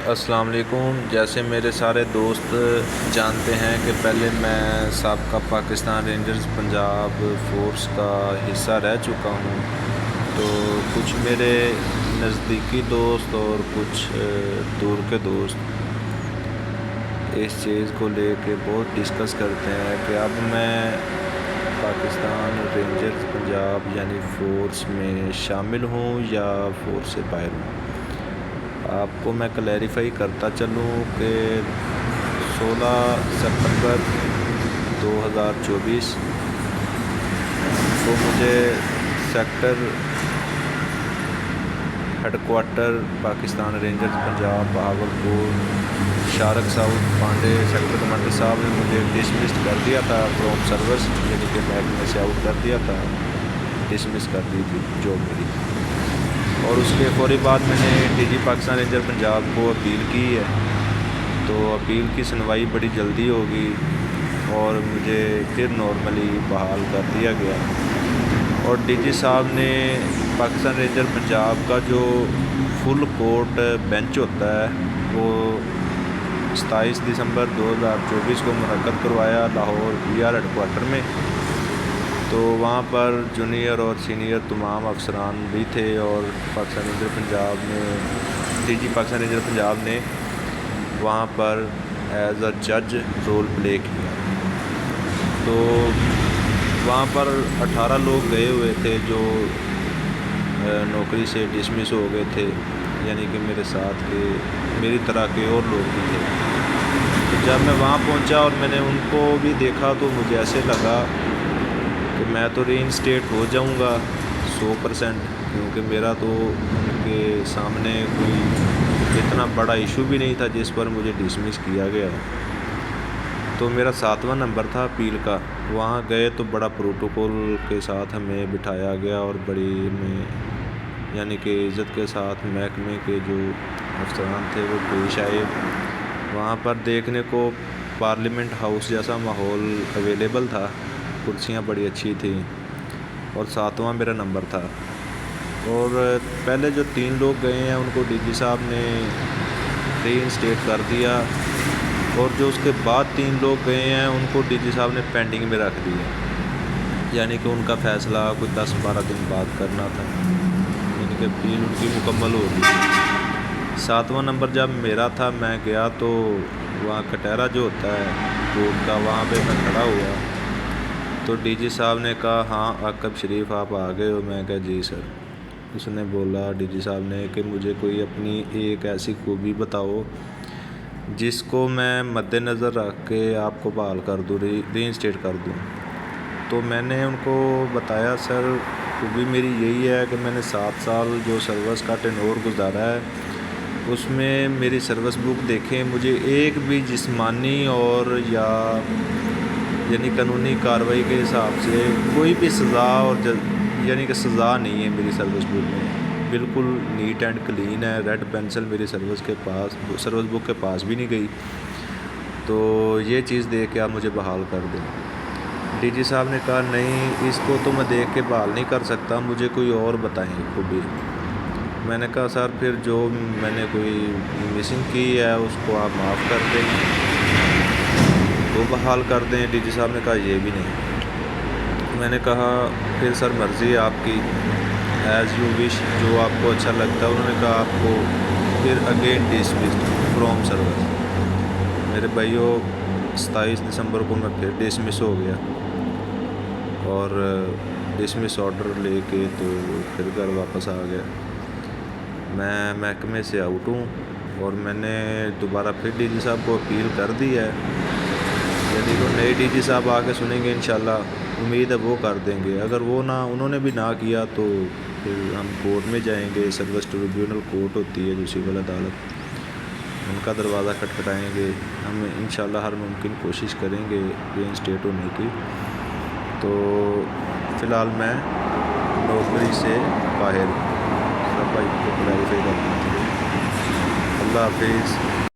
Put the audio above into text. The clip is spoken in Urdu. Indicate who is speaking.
Speaker 1: السلام علیکم۔ جیسے میرے سارے دوست جانتے ہیں کہ پہلے میں سابقہ پاکستان رینجرز پنجاب فورس کا حصہ رہ چکا ہوں، تو کچھ میرے نزدیکی دوست اور کچھ دور کے دوست اس چیز کو لے کے بہت ڈسکس کرتے ہیں کہ اب میں پاکستان رینجرز پنجاب یعنی فورس میں شامل ہوں یا فورس سے باہر ہوں۔ آپ کو میں کلیریفائی کرتا چلوں کہ 16 ستمبر 2024 کو مجھے sector headquarter Pakistan rangers Punjab Bahawalpur شارک ساؤتھ پانڈے سیکٹر کمانڈر صاحب نے مجھے ڈسمسڈ کر دیا تھا فرام سروس، یعنی کہ محکمے سے آؤٹ کر دیا تھا، ڈسمس کر دی تھی جاب میری۔ اور اس کے فوری بعد میں نے D G Pakistan ranger Punjab کو اپیل کی ہے، تو اپیل کی سنوائی بڑی جلدی ہوگی اور مجھے پھر نارملی بحال کر دیا گیا۔ اور ڈی جی صاحب نے پاکستان رینجر پنجاب کا جو فل کورٹ بینچ ہوتا ہے وہ 27 دسمبر 2024 کو منعقد کروایا Lahore P R headquarter میں۔ تو وہاں پر جونیئر اور سینئر تمام افسران بھی تھے اور پاکستان رینجر پنجاب نے D G Pakistan ranger Punjab نے وہاں پر ایز اے جج رول پلے کیا۔ تو وہاں پر 18 لوگ گئے ہوئے تھے جو نوکری سے ڈسمس ہو گئے تھے، یعنی کہ میرے ساتھ کے میری طرح کے اور لوگ بھی تھے۔ تو جب میں وہاں پہنچا اور میں نے ان کو بھی دیکھا تو مجھے ایسے لگا کہ میں تو ری انسٹیٹ ہو جاؤں گا 100%، کیونکہ میرا تو ان کے سامنے کوئی اتنا بڑا ایشو بھی نہیں تھا جس پر مجھے ڈسمس کیا گیا ہے۔ تو میرا 7واں نمبر تھا اپیل کا۔ وہاں گئے تو بڑا پروٹوکول کے ساتھ ہمیں بٹھایا گیا اور بڑی میں یعنی کہ عزت کے ساتھ محکمے کے جو افسران تھے وہ پیش آئے۔ وہاں پر دیکھنے کو پارلیمنٹ ہاؤس جیسا ماحول اویلیبل تھا، کرسیاں بڑی اچھی تھیں اور 7واں میرا نمبر تھا۔ اور پہلے جو 3 لوگ گئے ہیں ان کو ڈی جی صاحب نے ری انسٹیٹ کر دیا، اور جو اس کے بعد 3 لوگ گئے ہیں ان کو ڈی جی صاحب نے پینڈنگ میں رکھ دیا، یعنی کہ ان کا فیصلہ کوئی 10-12 دن بعد کرنا تھا، یعنی کہ اپیل ان کی مکمل ہو گئی۔ 7واں نمبر جب میرا تھا، میں گیا تو وہاں کٹہرا جو ہوتا ہے کورٹ کا، وہاں پہ میں کھڑا ہوا تو ڈی جی صاحب نے کہا ہاں عاقب شریف آپ آ گئے ہو؟ میں کہا جی سر۔ اس نے بولا ڈی جی صاحب نے کہ مجھے کوئی اپنی ایک ایسی خوبی بتاؤ جس کو میں مد نظر رکھ کے آپ کو بحال کر دوں، ری انسٹیٹ کر دوں۔ تو میں نے ان کو بتایا سر خوبی میری یہی ہے کہ میں نے 7 سال جو سروس کا ٹینور گزارا ہے اس میں میری سروس بک دیکھیں، مجھے ایک بھی جسمانی اور یا یعنی قانونی کارروائی کے حساب سے کوئی بھی سزا اور یعنی کہ سزا نہیں ہے میری سروس بک میں، بالکل نیٹ اینڈ کلین ہے، ریڈ پینسل میری سروس بک کے پاس بھی نہیں گئی۔ تو یہ چیز دیکھ کے آپ مجھے بحال کر دیں۔ ڈی جی صاحب نے کہا نہیں اس کو تو میں دیکھ کے بحال نہیں کر سکتا، مجھے کوئی اور بتائیں خوبی۔ میں نے کہا سر پھر جو میں نے کوئی مسنگ کی ہے اس کو آپ معاف کر دیں، وہ بحال کر دیں۔ ڈی جی صاحب نے کہا یہ بھی نہیں۔ میں نے کہا پھر سر مرضی ہے آپ کی، ایز یو وش، جو آپ کو اچھا لگتا ہے۔ انہوں نے کہا آپ کو پھر اگین ڈسمسڈ فرام سروس۔ میرے بھائیوں 27 دسمبر کو میں پھر ڈسمس ہو گیا اور ڈسمس آرڈر لے کے تو پھر گھر واپس آ گیا۔ میں محکمے سے آؤٹ ہوں اور میں نے دوبارہ پھر ڈی جی صاحب کو اپیل کر دی ہے، یعنی کہ نئے ڈی جی صاحب آ کے سنیں گے انشاءاللہ، امید ہے وہ کر دیں گے۔ اگر وہ انہوں نے بھی نہ کیا تو پھر ہم کورٹ میں جائیں گے، سروس ٹریبیونل کورٹ ہوتی ہے جو سول عدالت، ان کا دروازہ کھٹکھٹائیں گے۔ ہم انشاءاللہ ہر ممکن کوشش کریں گے ری انسٹیٹ ہونے کی۔ تو فی الحال میں نوکری سے باہر ہوں، سب بھائی کو کلیریفائی کرنا۔ اللہ حافظ۔